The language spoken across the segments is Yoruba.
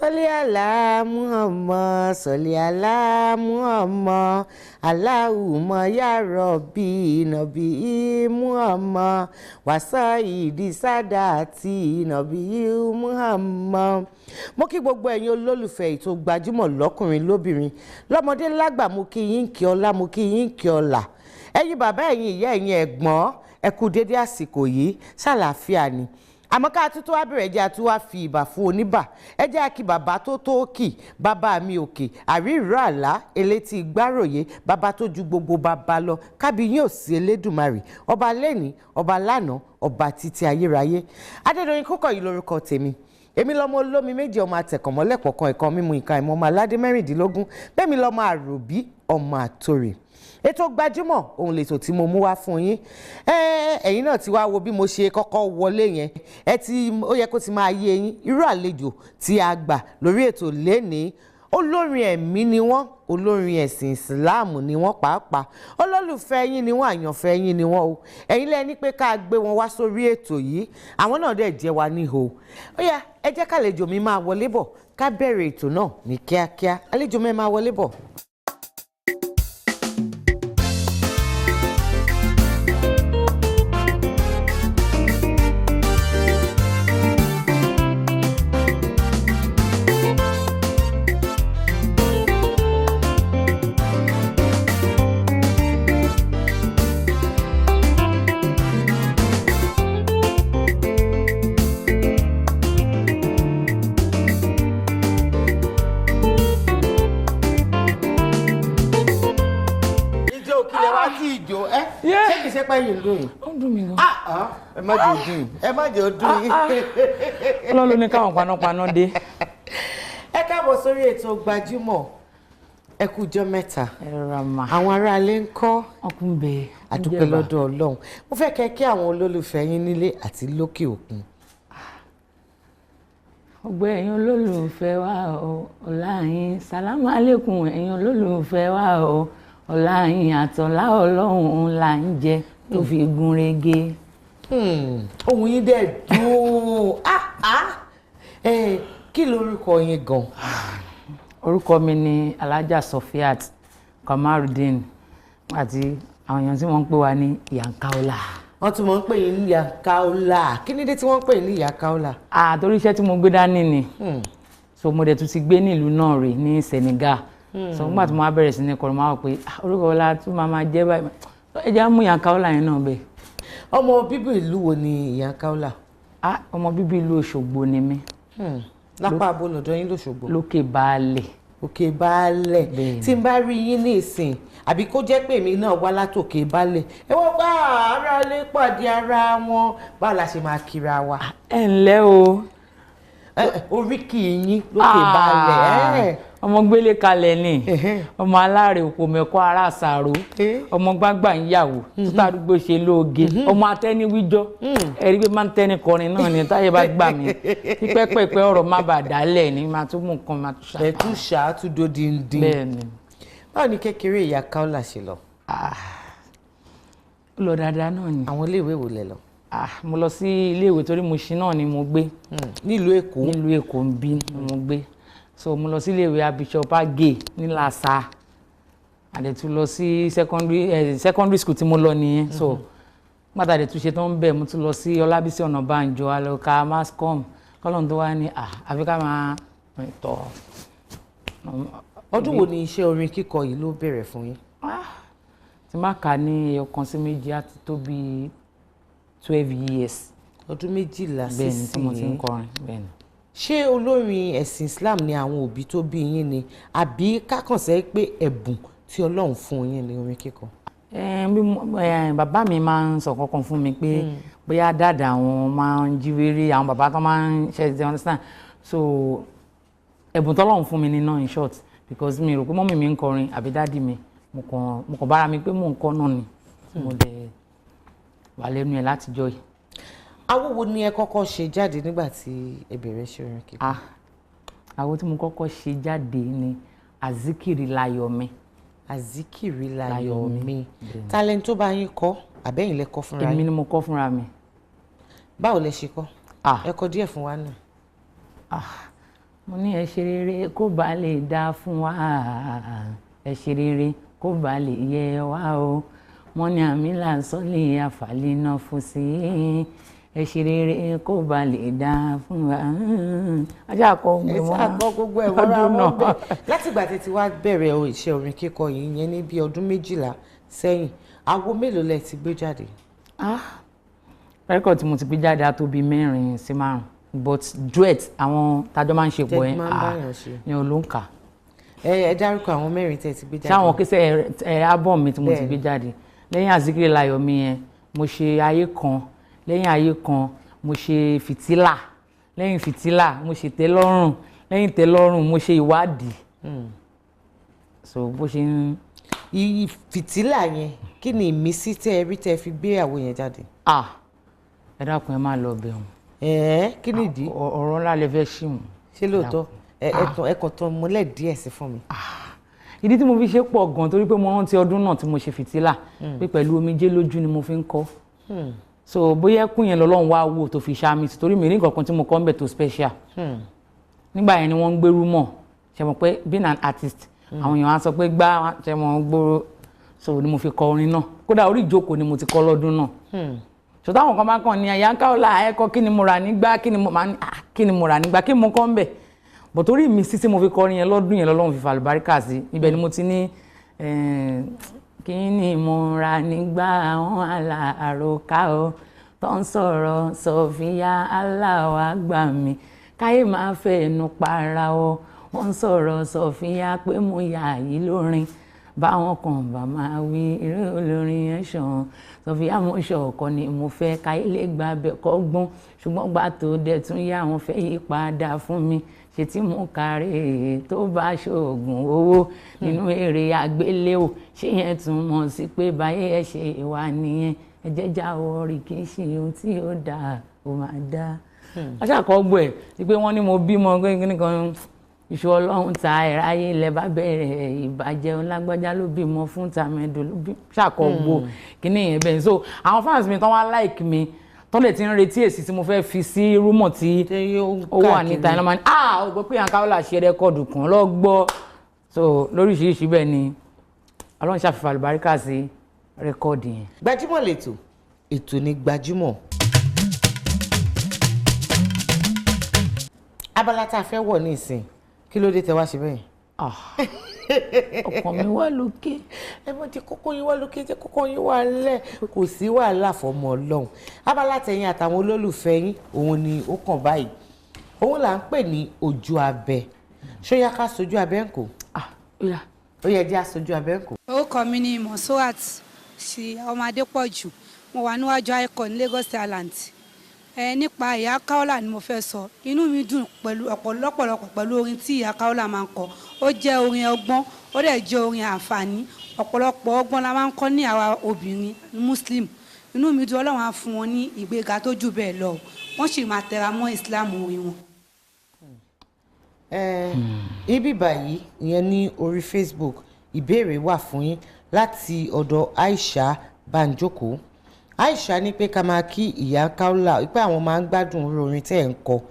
Salli ala Muhammad, salli ala Muhammad, Allahumma ya Rabbi, Nabi Muhammad, wa sayyidi sadati, Nabi Muhammad. Mo kí gbogbo ẹ̀yin olólùfẹ́ ètò Gbajúmọ̀ lọ́kùnrin lóbìnrin, lọ́mọdé lágbà, mo kí yín kí ọlá, mo kí yín kí ọlà. Ẹ̀yin bàbá, ẹ̀yin ìyá, ẹ̀yin ẹ̀gbọ́n, ẹ kú dédé àsìkò yìí, ṣàlàáfíà ni. Àmọ́ ká tó wá bẹ̀rẹ̀ jẹ́ àti wá fi ìbà fún oníbà. Ẹ jẹ́ kí bàbá tó kì, bàbá mi òkè, àríró àlá, elétí gbáròyé, bàbá tó ju gbogbo bàbá lọ, kábíyín ò sí Elédùmarè, ọba lẹ́ni, ọba lánàá, ọba títí ayérayé. Adédoyin Kúkọ̀yí lórúkọ tèmi. Èmi lọmọ olómi méjì, ọmọ àtẹ̀kànmọ́lẹ̀ pọ̀kan ẹ̀kan mímu ìka ìmọ̀ ọmọ aládé mẹ́rìndínlógún, bẹ́ẹ̀mi lọmọ àròbí ọmọ àtòrè. Ètò Gbajúmọ̀ òun lètò tí mo mú wá fún yín. Ẹ̀yin náà ti wá wo bí mo ṣe kọ́kọ́ wọlé yẹn. Ó yẹ kó ti máa yé yín irú àlejò tí a gbà lórí ètò lénìí. Olórin ẹ̀mí ni wọ́n, olórin ẹ̀sìn ìsìláàmù ni wọ́n pàápàá. Olólùfẹ́ yín ni wọ́n, àyànfẹ́ yín ni wọ́n o. Ẹ̀yin lẹ ní pé ká gbé wọn wá sórí ètò yìí. Àwọn náà dẹ̀ jẹ́ wa níhò. Ó yá, ẹ jẹ́ kálejò mi máa wọlé bọ̀ ká bẹ̀rẹ̀ ètò náà ní kíákíá. Àlejò mi máa wọlé bọ̀. Ṣé kìí ṣe pé yìí ń dùn yìí? Ó ń dùn mí gan. Ẹ má jẹ́ ó dùn yìí. Ẹ má jẹ́ ó dùn yìí. Ọlọ́run ní káwọn panápaná dé. Ẹ káàbọ̀ sórí ètò Gbajúmọ̀. Ẹ kú ọjọ́ mẹ́ta. Ẹ rọra mà. Àwọn aráalé ń kọ́. Ọkùn bẹ́ẹ̀. A dúpẹ́ lọ́dọ̀ Ọlọ́run. Mo fẹ́ kẹ́ kí àwọn olólùfẹ́ yín nílé àti lókè òkun. Gbogbo ẹ̀yin olólùfẹ́ wa o, ọlá yín. Sàlámù alékùm ẹ̀yin olólùfẹ́ wa o. Ọlá yín àtọ̀lá Ọlọ́run là ń jẹ tó fi gún régé. Ohùn yín dẹ̀ dùn. Kí lorúkọ yín gan? Orúkọ mi ni Alájà Sofiat Kamarudin àti àwọn èèyàn tí wọ́n ń pè wá ní Iya Nkaula. Wọ́n tún mọ̀ ń pè yín ní Iya Nkaula. Kí ni dé tí wọ́n ń pè ní Iya Nkaula? Torí iṣẹ́ tí mo gbé dání ni. So mo dẹ̀ tún ti gbé nílùú náà rí ní Senegal. So nígbà tí mo wá bẹ̀rẹ̀ sí ní kọrin máa wọ̀ pé orúkọ ọlá tún máa jẹ́ báyìí. Ẹ jẹ́ á mú Iya Nkaula yẹn náà bẹ́ẹ̀. Ọmọ bíbí ìlú wo ni Iya Nkaula? Ọmọ bíbí ìlú Òṣogbo ni mí. Lápá abo lọ́dọ̀ yín l'Òṣogbo? Lókè Baálẹ̀. Òkè Baálẹ̀. Tí n bá rí yín ní ìsìn àbí kó jẹ́ pé èmi náà wá látòkè Baálẹ̀, ẹ wọ́n bá ara lè pàdé ara wọn, báwo la ṣe máa kíra wa? Ẹ ǹlẹ́ o. Oríkì yín lókè Baálẹ̀. Ọmọ gbélé kalẹ̀ ni, ọmọ aláàrẹ òpó mẹ́kọ́ ara àṣàrò, ọmọ gbágbà ń yàwó tó tàdúgbò ṣe lóoge, ọmọ atẹ́niwíjọ́, ẹ̀rí pé máa ń tẹ́ni kọrin náà ni táyé bá gbà mí kí pẹ́pẹ́pẹ́ ọ̀rọ̀ má bàa dálẹ̀ ní máa tún mú nǹkan máa tún ṣàtúnṣe. Ẹ̀tún ṣàtúndó díndín. Bẹ́ẹ̀ni. Báwo ni kékeré Iya Nkaula ṣe lọ? Ó lọ dáadáa náà ni. Àwọn iléèwé wo lẹ lọ? Mo lọ sí iléèwé torí Mùṣín náà ni mo gbé. Nílùú Èkó? Nílùú Èkó ń bí ni mo gbé. So mo lọ sí iléèwé Bishop Agé ní Làṣà. Àdẹ̀tú lọ sí secondary school tí mo lọ nìyẹn. So gbàtà àdẹ̀tú ṣe tó ń bẹ̀ mo tún lọ sí Ọlábísí Ọ̀nàbànjọ alọ́ka mascom kọ́lọ́n tó wá ní àfi ká máa tọ̀. Ọdún wo ni iṣẹ́ orin kíkọ yìí ló bẹ̀rẹ̀ fún yín? Tí má kà ní ẹyọkan sí méjì á ti tó bí 12 years. Ọdún 12 sísìn. Bẹ́ẹ̀ni tí mo ti ń kọrin bẹ́ẹ̀ni. Ṣé olórin ẹ̀sìn Islam ni àwọn òbí tó bí yín ni àbí kákànsẹ́ pé ẹ̀bùn tí Ọlọ́run fún yín ní orin kíkọ? Bàbá mi máa ń sọ kankan fún mi pé bóyá dáadáa àwọn máa ń jíwèrè àwọn bàbá kan máa ń ṣe ti understand. So ẹ̀bùn tọ́lọ́run fún mi ni náà in short because mi rò pé mọ́mì mi ń kọrin àbí dáàdì mi mo kàn bára mi pé mò ń kọ́ náà ni mo dẹ̀ wà lẹ́nu ẹ̀ látijọ́ yìí. Àwo wo ni ẹ kọ́kọ́ ṣe jáde nígbà tí ẹ bẹ̀rẹ̀ ṣe orin kíkọ? Àwo tí mo kọ́kọ́ ṣe jáde ni Azikiri Láyọ̀ Mi. Azikiri Láyọ̀ Mi. Talent tó bá yín kọ àbẹ́yìn lẹ kọ fúnra yín? Èmi ni mo kọ fúnra mi. Báwo lẹ ṣe kọ? Ẹ kọ díẹ̀ fún wa náà. mo ní ẹ ṣe rere kó bá lè dá fún wa ẹ ṣe rere kó bá lè yẹ wá o wọ́n ní àmì làásọ́lé àfàlẹ́ náà fún sí ẹ ṣe rere kó bá lè dá fún wa. ajá àkọ́ gbogbo ẹ̀ wọ́n náà bẹ̀. látìgbà tí wàá bẹ̀rẹ̀ iṣẹ́ orin kíkọ yìí yẹn ní bí ọdún 12 sẹ́yìn àwo mélòó lẹ ti gbé jáde? rẹ́kọ̀dì tí mo ti gbé jáde á tó bí 4 sí 5 but duet àwọn tájọ́ máa ń ṣe pọ̀ yẹn ò ló ń kà. ẹ dárúkọ àwọn 4 tẹ́ ti gbé jáde. ṣáwọn kẹsẹ̀ album mi tí mo ti gbé jáde lẹ́yìn Àzíkiri Láyọ̀ mi yẹn mo ṣe ayé kan lẹ́yìn ayé kan mo ṣe fìtílà lẹ́yìn fìtílà mo ṣe tẹ́lọ́rùn lẹ́yìn tẹ́lọ́rùn mo ṣe ìwádìí. so bó ṣe ń. fìtílà yẹn kí ni ìmísí tẹ́ ẹ rí tẹ́ fi gbé àwo yẹn jáde? ẹ dákun ẹ máa lọ bẹ̀ wọ́n. kí nìdí? ọ̀rọ̀ ńlá lè fẹ́ ṣì wọ́n. ṣé lóòótọ́ ẹ kàn tán mọ́lẹ̀ díẹ̀ sí fún mi. ìdí tí mo fi ṣe pọ̀ gan torí pé mo rántí ọdún náà tí mo ṣe fìtílà pé pẹ̀lú omijé lójú ni mo fi ń kọ. so bóyá ẹkún yẹn lọ́lọ́run wá wò tó fi ṣáàmì sí torí mi ní nǹkan tí mo kọ́ ń bẹ̀ tó special. nígbà yẹn ni wọ́n ń gbérú mọ̀ ṣe mọ̀ pé being an artist àwọn èèyàn á sọ pé gbá ṣe mọ̀ gbòòrò so ni mo fi kọ orin náà kódà orí ìjókòó ni mo ti kọ lọ́dún náà. so táwọn kan bá kàn ní Iya Nkaula ẹ̀kọ́ kí ni mo rà nígbà kí ni mo rà nígbà kí mo kọ́ ń bẹ̀ bọ̀ torí mi sí mo fi kọrin yẹn lọ́dún yẹn lọ́lọ́run fi fa àlùbáríkà sí ibẹ̀ ni mo ti ní kí ni mo rà nígbà àwọn àròkà o tó ń sọ̀rọ̀ Sofia aláwa gbà mí káyé máa fẹ́ ẹnu para o wọ́n ń sọ̀rọ̀ Sofia pé mo yà yí lórin báwọn kan bá máa wí irú olórin ẹ̀ ṣàn Sofia mo ṣọ̀kọ ni mo fẹ́ káyé lè gba bẹ̀ kọ́gbọ́n ṣùgbọ́n gbà tó dẹ̀ tún yá wọn fẹ́ yí padà fún mi ṣe tí mo kàrè tó bá ṣoògùn owó nínú eré àgbéléwò ṣé yẹn tún mọ̀ sí pé báyé ẹ ṣe wà nìyẹn ẹ jẹ́ jáwọ́ rí kì í ṣe ohun tí ó dáa ó máa dáa. aṣàkọ́gbọ̀ ẹ̀ ni pé wọ́n ní mo bímọ nìkan iṣu ọlọ́run ta ẹ̀ráyé ilẹ̀ bá bẹ̀rẹ̀ ìbàjẹ́ lágbájá ló bímọ fún tàmẹ́dò ló bí ṣàkọ́gbọ̀ kíní yẹn bẹ́ẹ̀ so àwọn fans mi tán wá like mi tọ́lẹ̀ tí ń retí èsì tí mo fẹ́ fi sí rúmọ̀ tí ó wà níta iná máa ní ó gbọ́ pé Iya Nkaula ṣe rẹ́kọ̀dù kan lọ́gbọ́ so lóríṣiríṣi bẹ́ẹ̀ ni ọlọ́run ṣàfihàn àlùbáríkà sí rẹ́kọ̀dù yẹn. Gbajúmọ̀ lètò ètò ní Gbajúmọ̀. abala tá a fẹ́ wọ̀ ní ìsìn kí ló dé tẹ wá ṣe bẹ́ẹ̀? ọkàn mi wà lókè. ẹ mọ jẹ kókó yín wá lókè jẹ kókó yín wá lẹ kò sí wàhálà fọmọ Ọlọ́run. abala tẹ̀yin àtàwọn olólùfẹ́ yín òun ni ó kàn báyìí òun là ń pè ní ojú abẹ ṣó yá ká sojú abẹ ń kò. ó yẹ jẹ́ àsojú abẹ ń kò. orúkọ mi ni Monsurat sí ọmọ Adépọ̀jù mo wà níwájú icon ní Lagos Island. nípa Iya Nkaula ni mo fẹ́ sọ inú mi dùn pẹ̀lú ọ̀pọ̀lọpọ̀ pẹ̀lú orin tí Iya Nkaula máa ń kọ ó jẹ́ orin ọgbọ́n ó dẹ̀ jẹ́ orin àǹfààní ọ̀pọ̀lọpọ̀ ọgbọ́n la máa ń kọ́ ní àwa obìnrin Muslim inú mi dùn Ọlọ́run á fún wọn ní ìgbéga tó jù bẹ́ẹ̀ lọ wọ́n sì máa tẹra mọ́ Islam orin wọn. ibi báyìí ìyẹn ní orí Facebook ìbéèrè wà fún yín láti ọ̀dọ̀ Aisha Banjoko. Aisha ní pé ká máa kí Iya Nkaula wípé àwọn máa ń gbádùn orin tẹ́ ẹ̀ ń kọ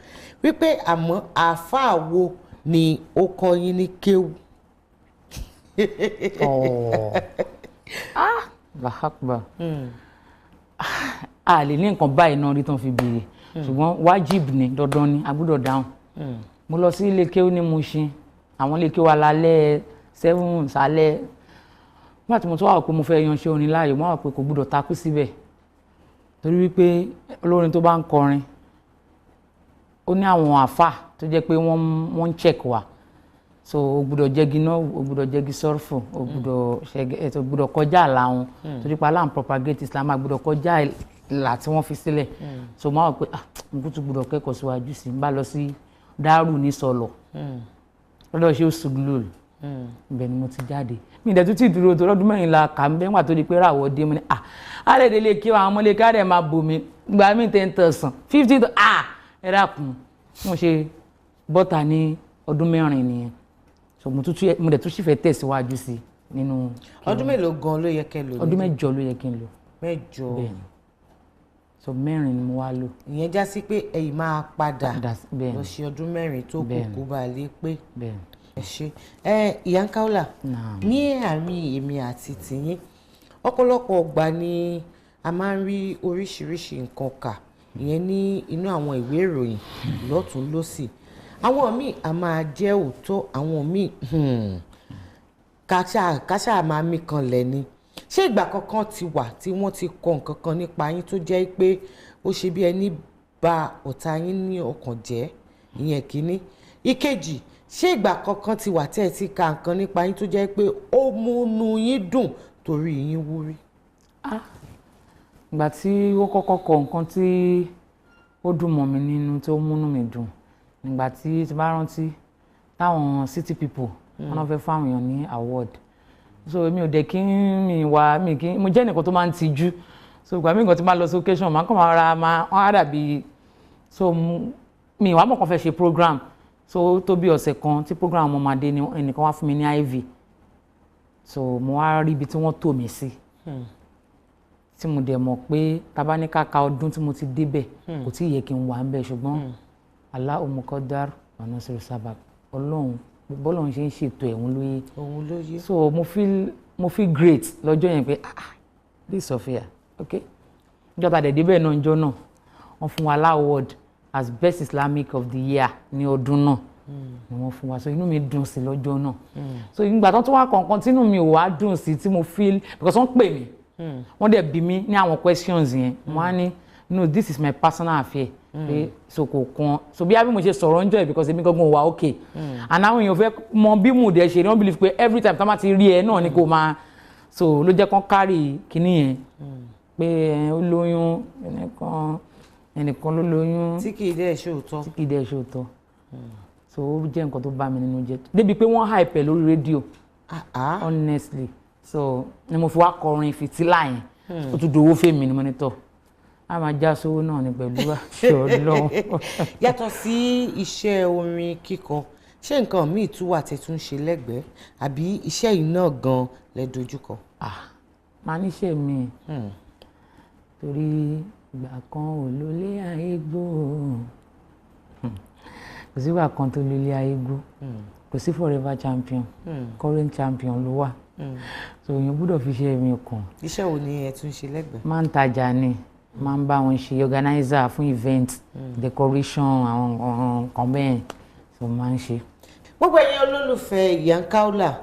wípé àmọ́ àáfàá wo ni ó kọ́ yín ní kéwú. làhákùbà a lè ní nǹkan báyìí náà rí tán fi béèrè ṣùgbọ́n wájib ni dandan ni a gbọ́dọ̀ dáhùn. mo lọ sí ilé kéwú ní Mushin àwọn ilé kéwú alálẹ́ 7 sálẹ̀ nígbà tí mo tún wà pé mo fẹ́ yanṣẹ́ orin láàyò mo wà pé kò gbọ́dọ̀ takú síbẹ̀ torí wípé olórin tó bá ń kọrin ó ní àwọn àfà tó jẹ́ pé wọ́n ń check wa so o gbọ́dọ̀ jẹ́gi náà o gbọ́dọ̀ jẹ́gi sọ́rfù o gbọ́dọ̀ kọjá àlà wọn torí pé aláǹ propagate Islam a gbọ́dọ̀ kọjá ìlà tí wọ́n fi sílẹ̀ so mo wà pé mo kú tún gbọ́dọ̀ kẹ́kọ̀ọ́ síwájú sí i n bá lọ sí Dárù ní Sọlọ lọ́dọ̀ ṣé ó sùgbùlù ibẹ̀ ni mo ti jáde mi ìdẹ̀tú tí ìdúró tó lọ́dún 4 la kà ń bẹ́ wà tó di pé ràwọ̀ dé mo ní àlẹ́dẹ̀ lè kí àwọn ọmọlé ká dẹ̀ máa bò mí gba mí 10,000 50 ẹ dákun mo ṣe bọ́tà ní ọdún 4 nìyẹn so mo dẹ̀ tún sì fẹ́ tẹ̀síwájú sí nínú. ọdún mélòó gan ló yẹ kẹ́ lò? ọdún 8 ló yẹ kí n lò. 8 so 4 ni mo wá lò. ìyẹn já sí pé ẹ̀yin máa padà lọ ṣe ọdún 4 tó kù kó bá lè pé. ẹ ṣé Iya Nkaula ní àárín èmi àti tìyín ọ̀pọ̀lọpọ̀ ọgbà ni a máa ń rí oríṣiríṣi nǹkan kà ìyẹn ní inú àwọn ìwé ìròyìn lọ́tún lọ́sì àwọn míì a máa jẹ́ òótọ́ àwọn míì káṣá máa mí kanlẹ̀ ni ṣé ìgbà kankan ti wà tí wọ́n ti kọ nǹkan kan nípa yín tó jẹ́ pé ó ṣe bí ẹni bà ọ̀tá yín ní ọkàn jẹ́ ìyẹn kínní ìkejì ṣé ìgbà kankan ti wà tẹ́ ẹ ti ka nǹkan nípa yín tó jẹ́ pé ó múnú yín dùn torí yín wúrí. ìgbà tí ó kọ́kọ́ kọ nǹkan tí ó dùn mọ́ mi nínú tó múnú mi dùn nígbà tí ti bá rántí táwọn city people wọn náà fẹ́ fáwọn èèyàn ní award so mi ò dẹ̀ kí mo jẹ́ nìkan tó máa ń tijú so ìgbà míì nǹkan tí máa lọ sí occasion máa kàn máa ra wọ́n á dàbí so mi ìwà mọ̀ kan fẹ́ ṣe program so tó bí ọ̀sẹ̀ kan tí program ọmọ máa dé ni ẹnìkan wá fún mi ní IV so mo wá rí ibi tí wọ́n tò mí sí tí mo dẹ̀ mọ̀ pé tábà ní káka ọdún tí mo ti débẹ̀ kò tí ì yẹ kí n wà ń bẹ̀ ṣùgbọ́n Allahu muqaddar wa nasiru sabab ọlọ́run bọ́lọ́run ṣe ń ṣètò ẹ̀hún lóye so mo feel great lọ́jọ́ yẹn pé this Sophia okay ìjọba dẹ̀dẹ̀ bẹ́ẹ̀ náà njọ́ náà wọ́n fún wa award as best Islamic of the year ní ọdún náà ni wọ́n fún wa so inú mi dùn sí lọ́jọ́ náà so ìgbà tó tún wá kọ̀ọ̀kan tí inú mi ò wá dùn sí tí mo feel because wọ́n pè mí wọ́n dẹ̀ bí mi ní àwọn questions yẹn wọ́n á ní no this is my personal affair pé so kò kan so bí mo ṣe sọ̀rọ̀ ń jọ ẹ̀ because èmi gangan wà okay and àwọn èèyàn fẹ́ mọ bí mo dẹ̀ ṣe wọ́n believe pé every time tá má ti rí ẹ náà ni kò máa so ló jẹ́ kán carry kinní yẹn pé ó lóyún ẹnìkan ló lóyún tí kì í dẹ̀ ṣòótọ́ so ó jẹ́ nǹkan tó bá mi nínú jẹ́ débi pé wọ́n hype ẹ̀ lórí rédíò honestly so ni mo fi wá kọrin fìtílà yẹn ó tún dowó fèmí ni mọ́nítọ̀ a máa já sówó náà ní pẹ̀lú àṣẹ Ọlọ́run. yàtọ̀ sí iṣẹ́ orin kíkọ ṣé nǹkan míì tún wà tẹ́ tún ṣe lẹ́gbẹ̀ẹ́ àbí iṣẹ́ yìí náà gan lẹ dojúkọ. máa níṣẹ́ mi torí ìgbà kan ò lólé ayé gbó kò sígbà kan tó lólé ayé gbó kò sí forever champion current champion ló wà so èèyàn gbọ́dọ̀ fi ṣe mi kàn. iṣẹ́ wo ni ẹ tún ṣe lẹ́gbẹ̀ẹ́. máa ń tajà ni máa ń bá wọn ṣe organizer fún event decoration àwọn nǹkan bẹ́ẹ̀ so máa ń ṣe. gbogbo ẹ̀yin olólùfẹ́ Iya Nkaula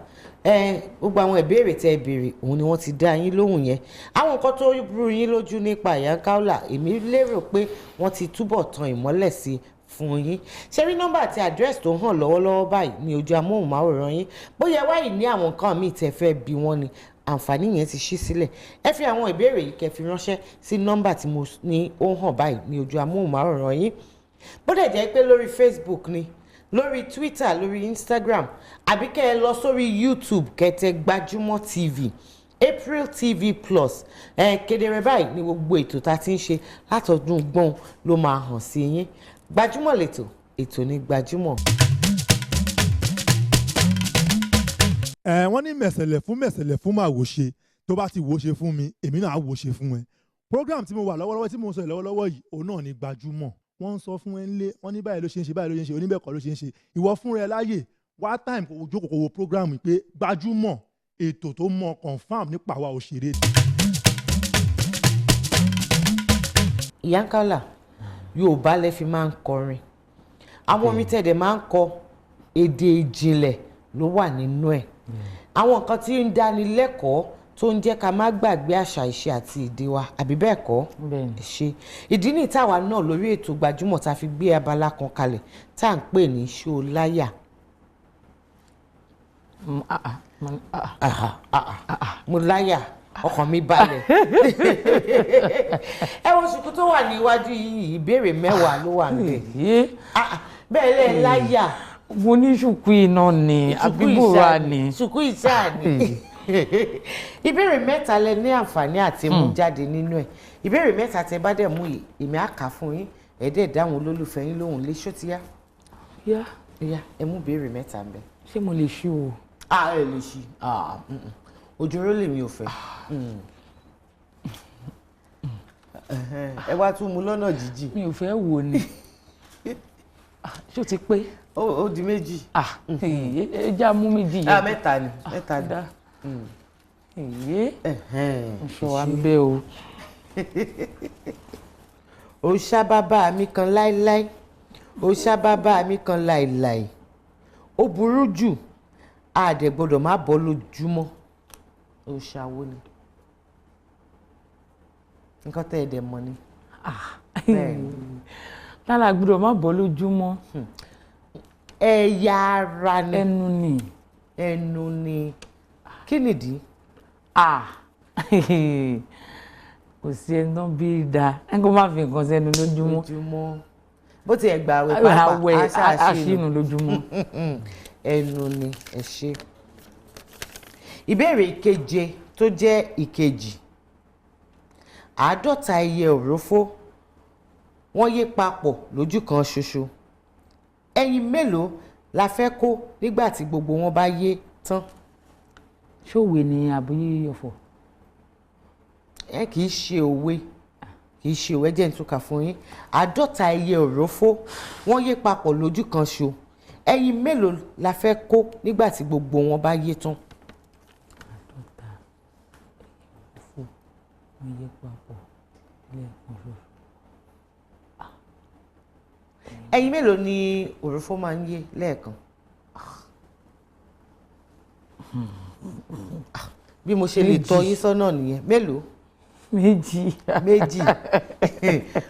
gbogbo àwọn ìbéèrè tẹ́ ẹ béèrè òun ni wọ́n ti dá yín lóhùn yẹn àwọn nǹkan tó rú yín lójú nípa Iya Nkaula èmi lérò pé wọ́n ti túbọ̀ tan ìmọ́lẹ̀ sí fún yín ṣe rí nọ́mbà àti àdírẹ́sì tó hàn lọ́wọ́lọ́wọ́ báyìí ní ojú amóhùnmáwòrán yín bóyá wáyìí ní àwọn nǹkan míì tẹ́ fẹ́ bí wọ́n ni àǹfààní yẹn ti ṣí sílẹ̀ ẹ fi àwọn ìbéèrè yìí kẹ́ fi ránṣẹ́ sí nọ́mbà tí mo ní ó hàn báyìí ní ojú amóhùnmáwòrán yín bó dẹ̀ jẹ́ pé lórí Facebook ni lórí Twitter lórí Instagram àbí kẹ́ ẹ lọ sórí YouTube kẹ́tẹ́ GbajumoTV ApreelTV Plus kedere báyìí ní gbogbo ètò tá a ti ń ṣe látọdún gbọ́n ló máa hàn sí yín Gbajúmọ̀ lẹ́tọ̀ ètò ní Gbajúmọ̀. wọ́n ní mẹ̀sẹ̀lẹ̀ fún máa wò ṣe tó bá ti wò ṣe fún mi èmi náà á wò ṣe fún ẹ. program tí mo wà lọ́wọ́lọ́wọ́ tí mo sọ lọ́wọ́lọ́wọ́ yìí òun náà ní Gbajúmọ̀ wọ́n ń sọ fún ẹ ńlé wọ́n ní báyìí ló ṣe ń ṣe báyìí ló ṣe ń ṣe oníbẹ̀kọ́ ló ṣe ń ṣe ìwọ fún rẹ láàyè wá time kò jókòó wo program pé Gbajúmọ̀ ètò tó mọ confam nípa àwa òṣèré. Iya Nkaula Yorùbá lẹ fi máa ń kọrin àwọn orin tẹ̀dẹ̀ máa ń kọ èdè ìjìnlẹ̀ ló wà nínú ẹ̀ àwọn nǹkan tí ń dáni lẹ́kọ̀ọ́ tó ń jẹ́ ká má gbàgbé àṣà ìṣe àti èdè wa àbí bẹ́ẹ̀ kọ́ ṣe ìdí ní ìtawà náà lórí ètò Gbajúmọ̀ tá a fi gbé abala kan kalẹ̀ tá à ń pè ní ṣó láyà. mo láyà ọkàn mi balẹ̀ ẹ wo ṣùkú tó wà níwájú yìí ìbéèrè 10 ló wà níbẹ̀ bẹ́ẹ̀ lẹ́ láyà. mo ní ṣùkú iná ni àbíbòrà ni ṣùkú ìṣáà ni ìbéèrè 3 lẹ ní àǹfààní àti mú jáde nínú ẹ̀ ìbéèrè 3 tẹ bá dẹ̀ mú yìí èmi á kà fún yín ẹ dẹ̀ dáhùn olólùfẹ́ yín lóhùn lé ṣó ti yá. ẹ mú ìbéèrè 3 ń bẹ. ṣé mo lè ṣí o. ẹ lè ṣí ojúró lèmi ò fẹ́ ẹ wá tún mú lọ́nà jíjìn. mi ò fẹ́ wò ni ṣó ti pé. ó di méjì. ẹ já mú méjì yẹn. mẹ́ta ni ṣọ wa ń bẹ o. òòṣà bàbá mi kan láíláí òòṣà bàbá mi kan láíláí ó burú jù àdẹ gbọ́dọ̀ má bọ́ lójúmọ́. òòṣà wo ni nǹkan tẹ́ ẹ dẹ̀ mọ̀ ni. lára gbọ́dọ̀ má bọ́ lójúmọ́. ẹ̀yà ara ni. ẹnu ni. kí nìdí. kò sí ẹni tó ń bí da ẹ kó má fi nǹkan sẹ́nu lójúmọ́. bó ti ẹ̀ gbà àwẹ̀ pàápàá aṣínú lójúmọ́. ẹnu ni ẹ ṣe. ìbéèrè ìkeje tó jẹ́ ìkejì 50 ẹyẹ òrófó wọ́n yé papọ̀ lójú kan ṣoṣo ẹyin mélòó la fẹ́ kó nígbà tí gbogbo wọn bá yé tán. ṣòwe ni àbí ọ̀fọ̀. kì í ṣe òwe jẹ́ n túkà fún yín 50 ẹyẹ òrófó wọ́n yé papọ̀ lójú kan ṣo ẹyin mélòó la fẹ́ kó nígbà tí gbogbo wọn bá yé tán. 50 ẹyẹ òrófó wọ́n yé papọ̀ lẹ́ẹ̀kan ṣoṣo. ẹyin mélòó ni òrófó máa ń yé lẹ́ẹ̀kan. bí mo ṣe lè tọ́ yín sọ́nà nìyẹn mélòó. méjì.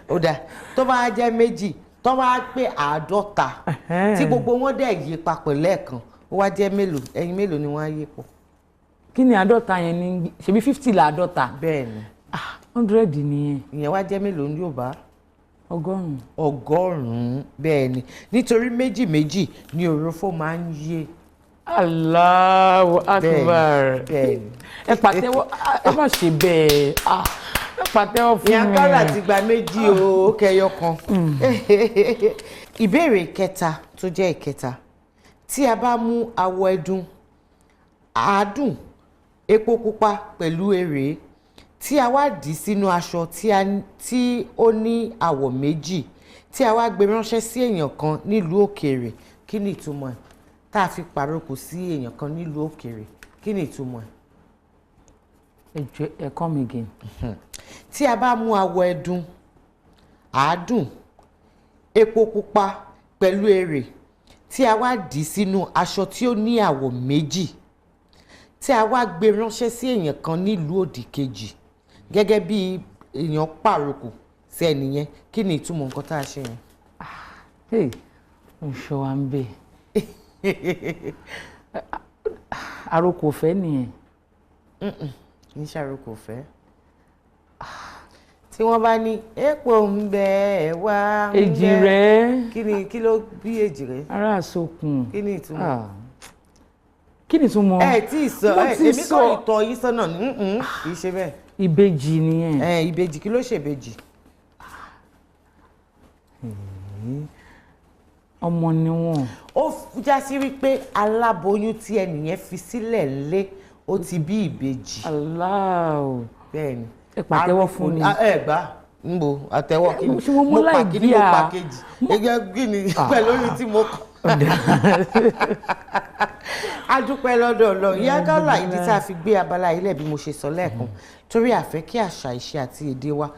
ó dáa tó bá jẹ́ méjì tó bá pé 50 tí gbogbo wọn dẹ̀ yé papọ̀ lẹ́ẹ̀kan ó wá jẹ́ mélòó ẹyin mélòó ni wọ́n á yé pọ̀. kí ni 50 yẹn ní ṣebí 50 là 50. bẹ́ẹ̀ ni. 100 nìyẹn. ìyẹn wá jẹ́ mélòó ní Yorùbá. 100. 100 bẹ́ẹ̀ ni nítorí méjì méjì ni òrófó máa ń yé. Allahu Akbar. bẹ́ẹ̀ni. ẹ pàtẹ́wọ́ ẹ má ṣe bẹ́ẹ̀ ẹ pàtẹ́wọ́ fún mi. Iya Nkaula ti gba méjì ó kẹyọ kan. ìbéèrè kẹta tó jẹ́ ìkẹta tí a bá mú awọ ẹdun àádùn epo pupa pẹ̀lú èrè tí a wá dì sínú aṣọ tí ó ní àwọ̀ méjì tí a wá gbé ránṣẹ́ sí èèyàn kan nílùú òkèèrè kí ni ìtumọ̀ ẹ̀ tá a fi pàrókò sí èèyàn kan nílùú òkèèrè kí ni ìtumọ̀ ẹ̀. ẹ come again. tí a bá mú awọ ẹdun àádùn epo pupa pẹ̀lú èrè tí a wá dì sínú aṣọ tí ó ní àwọ̀ méjì tí a wá gbé ránṣẹ́ sí èèyàn kan nílùú òdì kejì gẹ́gẹ́ bí èèyàn pàrókò sí ẹnìyẹn kí ni ìtumọ̀ nǹkan tá a ṣe yẹn. ṣọ wa ń bẹ àròkò fẹ́ nìyẹn. kì í ṣàròkò fẹ́ tí wọ́n bá ní epo ń bẹ ẹ̀wà ń bẹ èjì rẹ̀ kí ló bí èjì rẹ̀. ara àsokùn. kí ni ìtumọ̀. kí ni ìtumọ̀. ẹ tí ì sọ èmi kọ́ ìtọ́ yín sọ́nà kì í ṣe bẹ́ẹ̀. ìbejì nìyẹn. ìbejì kí ló ṣe ìbejì. ọmọ ni wọn. ó já sí wípé aláboyún tí ẹnìyẹn fi sílẹ̀ lé ó ti bí ìbejì. aláwọ̀. bẹ́ẹ̀ni. ẹ pàtẹ́wọ́ fún mi. ẹ gbà ń bo àtẹ́wọ́ kí ni mo pa kíní mo pa kejì gẹ́gẹ́ kí ni pẹ̀lú orí tí mo kọ́. a dúpẹ́ lọ́dọ̀ Ọlọ́run. Iya Nkaula ìdí tá a fi gbé abala ilẹ̀ bí mo ṣe sọ lẹ́ẹ̀kan torí àfẹ́ kí àṣà ìṣe àti èdè wa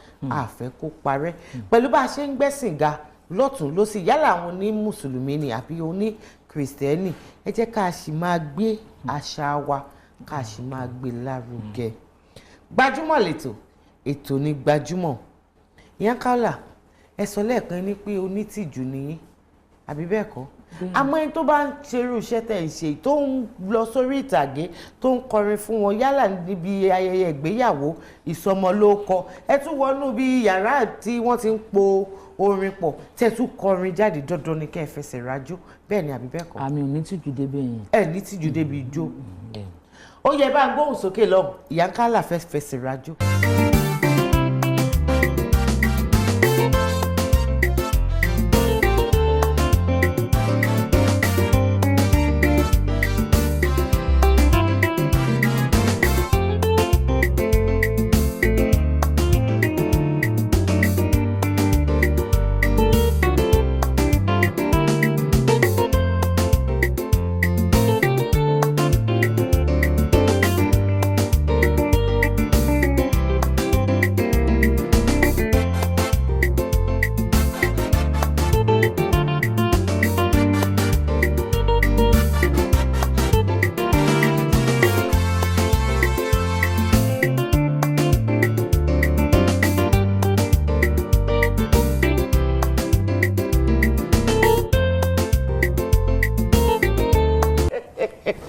àfẹ́ kó parẹ́ pẹ̀lú bá a ṣe ń gbẹ́sìn ga lọ́tún lósì yálà àwọn oní mùsùlùmí ni àbí oní kìrìsìtẹ́nì ẹ jẹ́ ká sì máa gbé àṣà wa ká sì máa gbé lárugẹ. Gbajúmọ̀ lẹ́tọ̀ ètò ní Gbajúmọ̀. Iya Nkaula ẹ sọ lẹ́ẹ̀kan ní pé onítìjú nìyí àbí bẹ́ẹ̀ kọ́ àmọ́ ẹni tó bá ń ṣerú iṣẹ́ tẹ̀ ń ṣe tó ń lọ sórí ìtàgé tó ń kọrin fún wọn yálà níbi ayẹyẹ ìgbéyàwó ìsọmọlórúkọ ẹ tún wọnú bí yàrá tí wọ́n ti ń po orin pọ̀ tẹ́ tún kọrin jáde dandan ni kẹ́ ẹ fẹsẹ̀ rájò bẹ́ẹ̀ ni àbí bẹ́ẹ̀ kọ́. àmì ò ní tìjú débi yẹn. ẹ ní tìjú débi ijó ó yẹ bá ń gbóhùn sókè lọ Iya Nkaula fẹ́ fẹsẹ̀ rájò.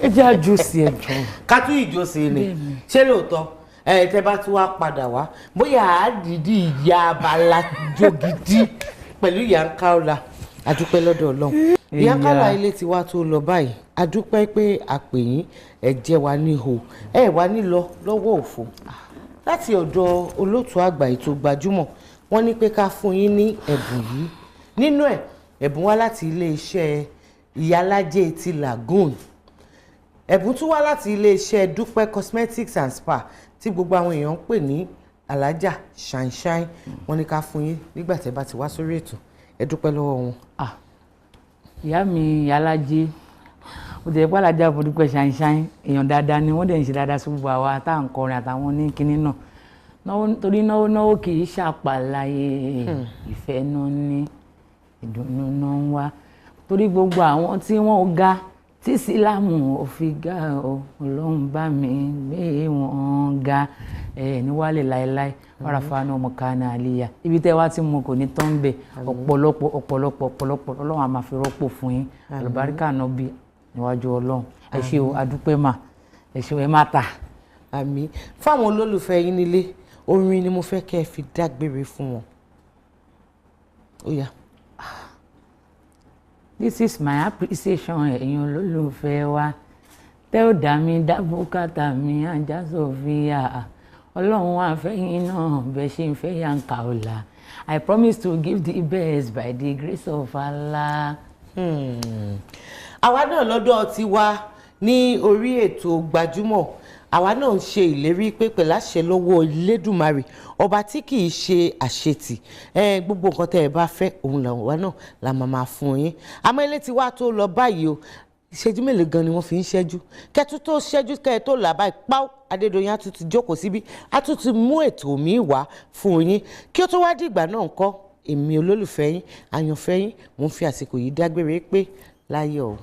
ẹ jẹ́ àjò sí ẹjọ́. ká tún ìjó sí ni ṣé lóòótọ́ tẹ́ bá tún wá padà wá bóyá àádìdí ìyá abala jó gidi pẹ̀lú Iya Nkaula adúpẹ́ lọ́dọ̀ Ọlọ́run. Iya Nkaula ilé ti wá tó lọ báyìí adúpẹ́ pé àpè yín ẹ jẹ́ wa níhò ẹ wá nílọ lọ́wọ́ òfò láti ọ̀dọ̀ olóòtú àgbà ètò Gbajúmọ̀ wọ́n ní pé ká fún yín ní ẹ̀bùn yìí nínú ẹ̀ ẹ̀bùn wá láti iléeṣẹ́ Ìyálájé ti Lagoon ẹ̀bùn tún wá láti iléeṣẹ́ Dúpẹ́ Cosmetics and Spa tí gbogbo àwọn èèyàn ń pè ní Alájà Shine wọ́n ní ká fún yín nígbà tẹ́ bá ti wá sórí ètò ẹ dúpẹ́ lọ́wọ́ wọn. Ìyá mi Ìyálájé ó ti ẹ̀pẹ́ Alájà Dúpẹ́ Shine èèyàn dáadáa ni wọ́n dẹ̀ ń ṣe dáadáa sí gbogbo àwa tá à ń kọrin àtàwọn ní kinní náà torí náwó kì í ṣàpàlàyé ìfẹ́ náà ní ìdùnnú náà ń wá torí gbogbo àwọn tí wọ́n ga tí sílámù ò fi ga Ọlọ́run bá mi gbé wọn ga ní wálé láéláé wàràfà náà ọmọ kan náà àlìyá ibi tẹ́ wá tí mo kò ní tán bẹ̀ ọ̀pọ̀lọpọ̀ Ọlọ́run a máa fi rọ́pò fún yín àlùbáríkà náà bí níwájú Ọlọ́run ẹ ṣé o adúpẹ́ mà ẹ ṣé o ẹ má ta. àmín fáwọn olólùfẹ́ yín nílé orin ni mo fẹ́ kẹ́ ẹ fi dágbére fún wọn. ó yá. This is my appreciation ẹ̀yin olólùfẹ́ wa tẹ́ ò dá mi dá bùkátà mi ajá Sofia Ọlọ́run wá fẹ́yìn náà bẹ́ẹ̀ ṣe ń fẹ́ Iya Nkaula I promise to give the best by the grace of Allah. àwa náà lọ́dọ̀ ti wá ní orí ètò Gbajúmọ̀ àwa náà ń ṣe ìlérí pé pẹ̀lú àṣẹ lọ́wọ́ Elédùmarè ọba tí kì í ṣe àṣetì gbogbo nǹkan tẹ́ ẹ bá fẹ́ òun làwa náà la máa fún yín àmọ́ ilé tí wàá tó lọ báyìí o ìṣẹ́jú mélòó gan ni wọ́n fi ń ṣẹ́jú kẹ́tù tó ṣẹ́jú kẹ́ ẹ tó là báyìí páú Adédoyin á tún ti jókòó síbí á tún ti mú ètò mi wá fún yín kí ó tó wá dìgbà náà ńkọ́ èmi olólùfẹ́ yín àyànfẹ́ yín mo ń fi àsìkò yìí dágbére pé láyọ̀ o.